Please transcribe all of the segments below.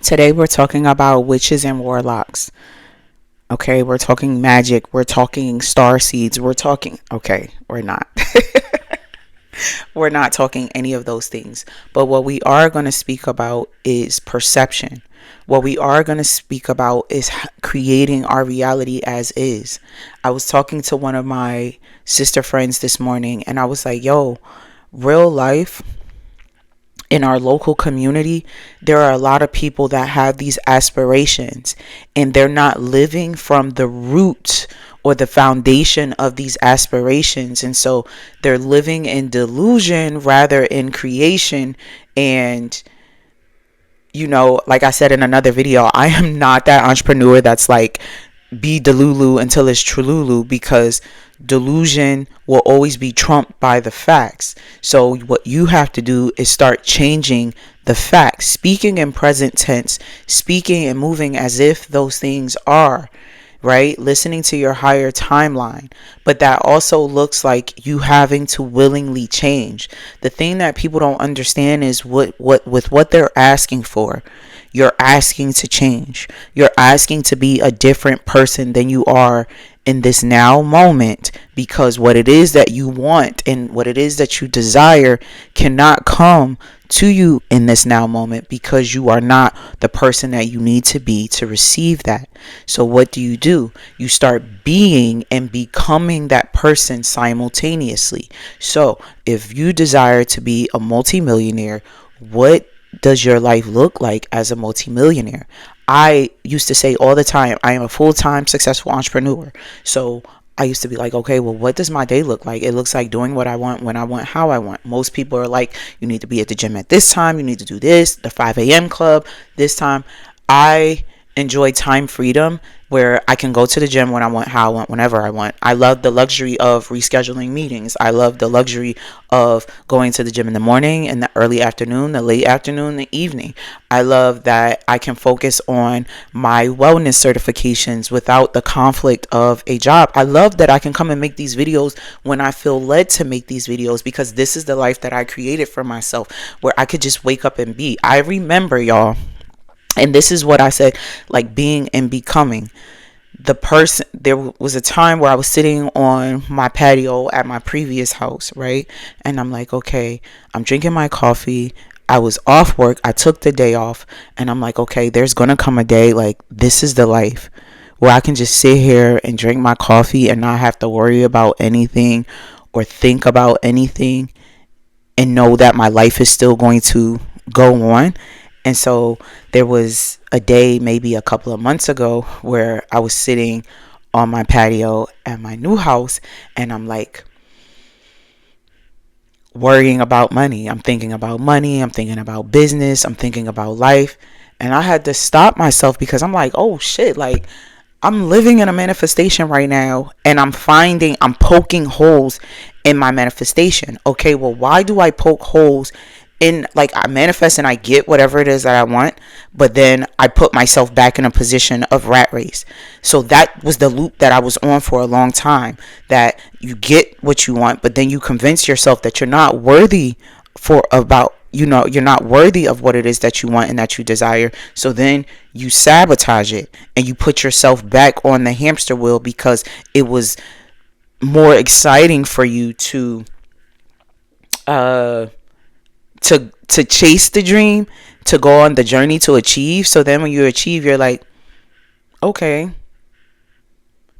Today we're talking about witches and warlocks. Okay, we're talking magic, we're talking star seeds, we're not. We're not talking any of those things. But what we are going to speak about is perception. What we are going to speak about is creating our reality as is. I was talking to one of my sister friends this morning and I was like, yo, real life in our local community, there are a lot of people that have these aspirations and they're not living from the root or the foundation of these aspirations. And so they're living in delusion rather in creation. And, like I said in another video, I am not that entrepreneur that's like, be delulu until it's trululu, because delusion will always be trumped by the facts. So what you have to do is start changing the facts, speaking in present tense, speaking and moving as if those things are, right? Listening to your higher timeline. But that also looks like you having to willingly change. The thing that people don't understand is what with what they're asking for. You're asking to change. You're asking to be a different person than you are in this now moment, because what it is that you want and what it is that you desire cannot come to you in this now moment, because you are not the person that you need to be to receive that. So what do? You start being and becoming that person simultaneously. So if you desire to be a multimillionaire, what does your life look like as a multimillionaire? I used to say all the time, I am a full-time successful entrepreneur. So I used to be like, okay, well, what does my day look like? It looks like doing what I want, when I want, how I want. Most people are like, you need to be at the gym at this time. You need to do this, the 5 a.m. club this time. I enjoy time freedom where I can go to the gym when I want, how I want, whenever I want. I love the luxury of rescheduling meetings. I love the luxury of going to the gym in the morning, in the early afternoon, the late afternoon, the evening. I love that I can focus on my wellness certifications without the conflict of a job. I love that I can come and make these videos when I feel led to make these videos, because this is the life that I created for myself, where I could just wake up and be. I remember, y'all, and this is what I said, like being and becoming the person. There was a time where I was sitting on my patio at my previous house, right? And I'm like, okay, I'm drinking my coffee. I was off work. I took the day off. And I'm like, okay, there's going to come a day, like, this is the life where I can just sit here and drink my coffee and not have to worry about anything or think about anything, and know that my life is still going to go on. And so there was a day, maybe a couple of months ago, where I was sitting on my patio at my new house and I'm like worrying about money. I'm thinking about money. I'm thinking about business. I'm thinking about life. And I had to stop myself, because I'm like, oh shit, like I'm living in a manifestation right now, and I'm poking holes in my manifestation. Okay, well, why do I poke holes in, like, I manifest and I get whatever it is that I want, but then I put myself back in a position of rat race. So that was the loop that I was on for a long time, that you get what you want, but then you convince yourself that you're not worthy you're not worthy of what it is that you want and that you desire. So then you sabotage it and you put yourself back on the hamster wheel, because it was more exciting for you to chase the dream, to go on the journey to achieve. So then when you achieve, you're like, okay,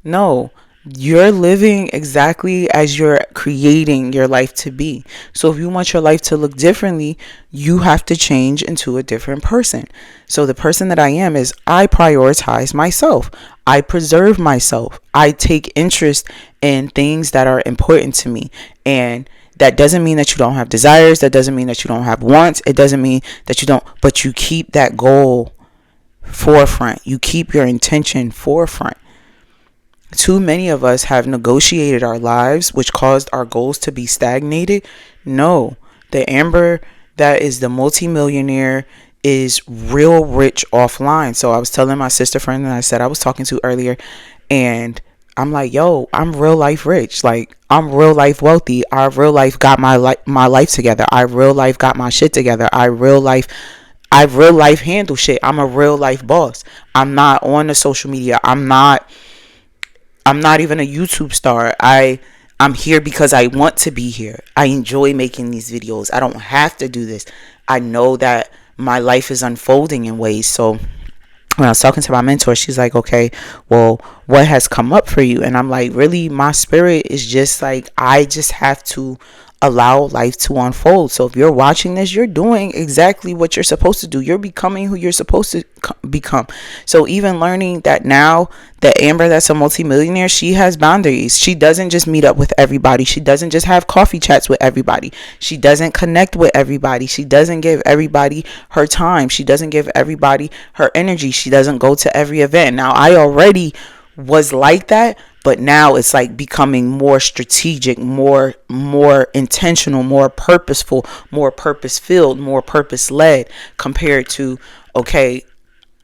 no, you're living exactly as you're creating your life to be. So if you want your life to look differently, you have to change into a different person. So the person that I am is, I prioritize myself. I preserve myself. I take interest in things that are important to me. And that doesn't mean that you don't have desires. That doesn't mean that you don't have wants. It doesn't mean that you don't, but you keep that goal forefront. You keep your intention forefront. Too many of us have negotiated our lives, which caused our goals to be stagnated. No, the Amber that is the multimillionaire is real rich offline. So I was telling my sister friend that I said I was talking to earlier, and I'm like, yo, I'm real life rich. Like, I'm real life wealthy. I real life got my life together. I real life got my shit together. I real life I real life handle shit. I'm a real life boss. I'm not on the social media. I'm not even a YouTube star. I'm here because I want to be here. I enjoy making these videos. I don't have to do this. I know that my life is unfolding in ways. So when I was talking to my mentor, she's like, okay, well, what has come up for you? And I'm like, really, my spirit is just like, I just have to allow life to unfold. So if you're watching this, you're doing exactly what you're supposed to do. You're becoming who you're supposed to become. So even learning that now, that Amber that's a multimillionaire, she has boundaries. She doesn't just meet up with everybody. She doesn't just have coffee chats with everybody. She doesn't connect with everybody. She doesn't give everybody her time. She doesn't give everybody her energy. She doesn't go to every event. Now, I already was like that, but now it's like becoming more strategic, more intentional, more purposeful, more purpose filled, more purpose led, compared to, okay,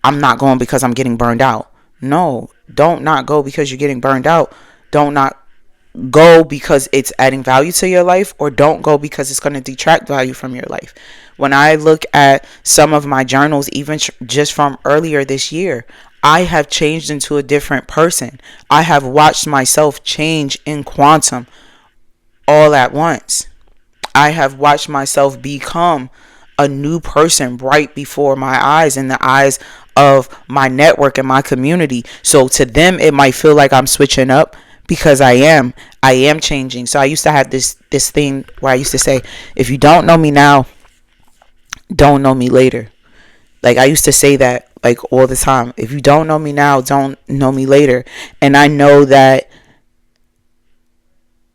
I'm not going because I'm getting burned out. No, don't not go because you're getting burned out. Don't not go because it's adding value to your life, or don't go because it's going to detract value from your life. When I look at some of my journals, even just from earlier this year, I have changed into a different person. I have watched myself change in quantum all at once. I have watched myself become a new person right before my eyes, in the eyes of my network and my community. So to them, it might feel like I'm switching up, because I am changing. So I used to have this thing where I used to say, if you don't know me now, don't know me later. Like, I used to say that like all the time. If you don't know me now, don't know me later. And I know that,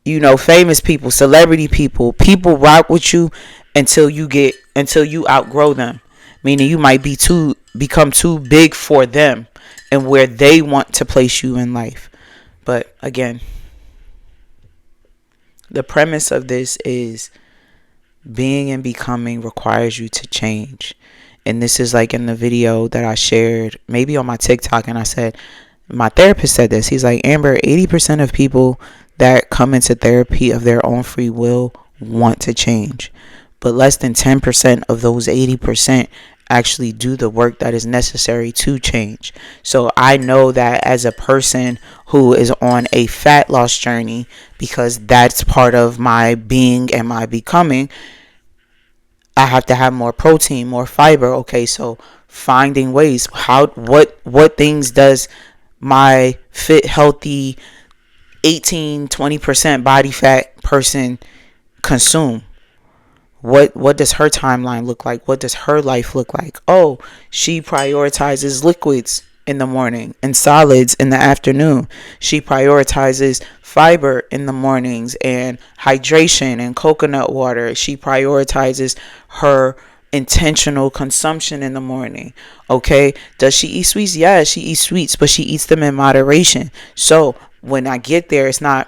you know, famous people, celebrity people rock with you until you outgrow them. Meaning you might become too big for them and where they want to place you in life. But again, the premise of this is being and becoming requires you to change. And this is like in the video that I shared, maybe on my TikTok, and I said, my therapist said this. He's like, Amber, 80% of people that come into therapy of their own free will want to change. But less than 10% of those 80% actually do the work that is necessary to change. So I know that as a person who is on a fat loss journey, because that's part of my being and my becoming, I have to have more protein, more fiber. Okay, so finding ways, what things does my fit, healthy 18-20% body fat person consume? What does her timeline look like? What does her life look like? Oh, she prioritizes liquids in the morning and solids in the afternoon. She prioritizes fiber in the mornings and hydration and coconut water. She prioritizes her intentional consumption in the morning. Okay, does she eat sweets? Yeah, she eats sweets, but she eats them in moderation. So when I get there, it's not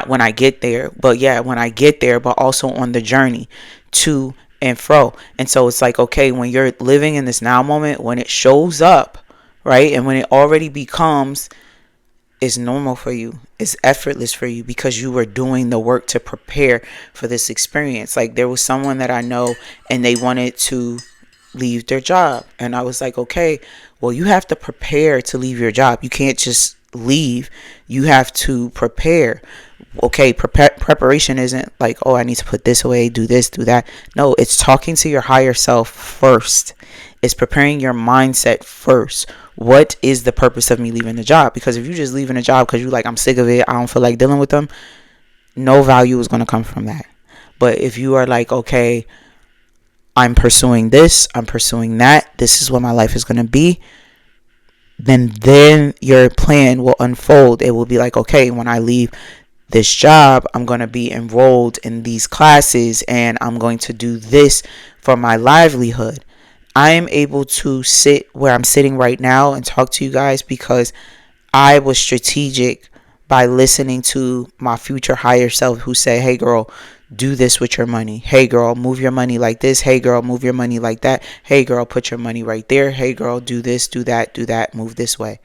when I get there, but yeah, when I get there, but also on the journey to and fro. And so it's like, okay, when you're living in this now moment, when it shows up, right, and when it already becomes, it's normal for you, it's effortless for you, because you were doing the work to prepare for this experience. Like, there was someone that I know, and they wanted to leave their job, and I was like, okay, well, you have to prepare to leave your job. You can't just leave, you have to prepare. Okay, preparation isn't like, oh, I need to put this away, do this, do that. No, it's talking to your higher self first. It's preparing your mindset first. What is the purpose of me leaving the job? Because if you just leaving a job because you're like, I'm sick of it, I don't feel like dealing with them, no value is going to come from that. But if you are like, okay, I'm pursuing this, I'm pursuing that, this is what my life is going to be, then your plan will unfold. It will be like, okay, when I leave this job, I'm going to be enrolled in these classes and I'm going to do this for my livelihood. I am able to sit where I'm sitting right now and talk to you guys because I was strategic by listening to my future higher self, who said, hey girl, do this with your money. Hey girl, move your money like this. Hey girl, move your money like that. Hey girl, put your money right there. Hey girl, do this, do that, move this way.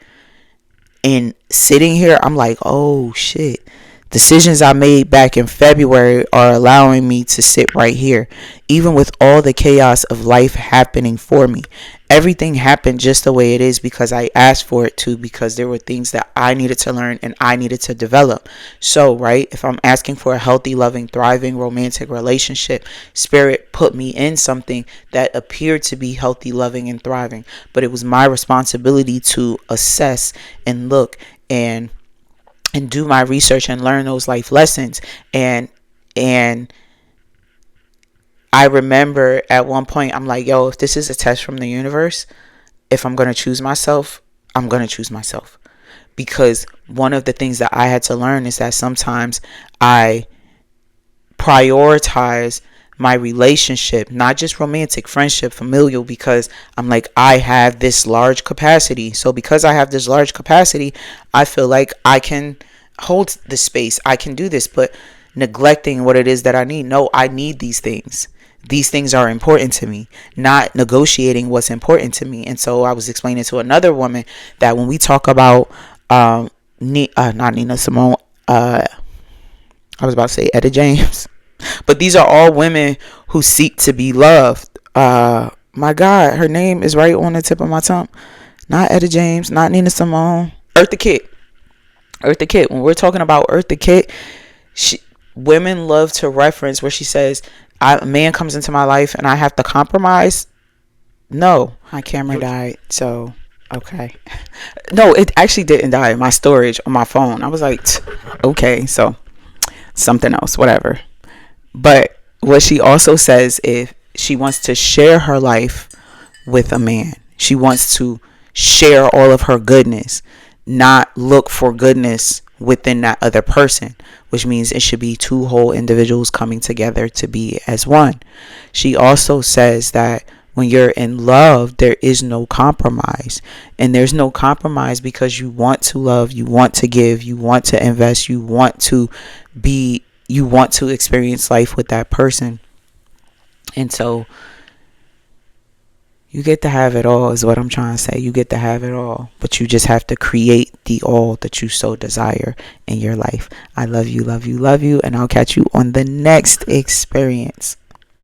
And sitting here, I'm like, oh shit, Decisions I made back in February are allowing me to sit right here, even with all the chaos of life happening for me. Everything happened just the way it is because I asked for it to, because there were things that I needed to learn and I needed to develop. So, right, if I'm asking for a healthy, loving, thriving, romantic relationship, Spirit put me in something that appeared to be healthy, loving, and thriving. But it was my responsibility to assess and look and do my research and learn those life lessons. And I remember at one point I'm like, yo, if this is a test from the universe, if I'm going to choose myself, I'm going to choose myself. Because one of the things that I had to learn is that sometimes I prioritize my relationship, not just romantic, friendship, familial, because I'm like, I have this large capacity. So because I have this large capacity, I feel like I can hold the space. I can do this, but neglecting what it is that I need. No, I need these things. These things are important to me, not negotiating what's important to me. And so I was explaining to another woman that when we talk about, not Nina Simone, I was about to say Etta James, but these are all women who seek to be loved. My God, her name is right on the tip of my tongue. Not Etta James, not Nina Simone, Eartha Kitt. Eartha Kitt. When we're talking about Eartha Kitt, women love to reference where she says, a man comes into my life and I have to compromise. No, my camera died. So, okay. No, it actually didn't die. My storage on my phone. I was like, okay, so something else, whatever. But what she also says, if she wants to share her life with a man, she wants to share all of her goodness, not look for goodness within that other person, which means it should be two whole individuals coming together to be as one. She also says that when you're in love, there is no compromise. And there's no compromise because you want to love, you want to give, you want to invest, you want to experience life with that person. And so you get to have it all is what I'm trying to say. You get to have it all, but you just have to create the all that you so desire in your life. I love you, love you, love you, and I'll catch you on the next experience.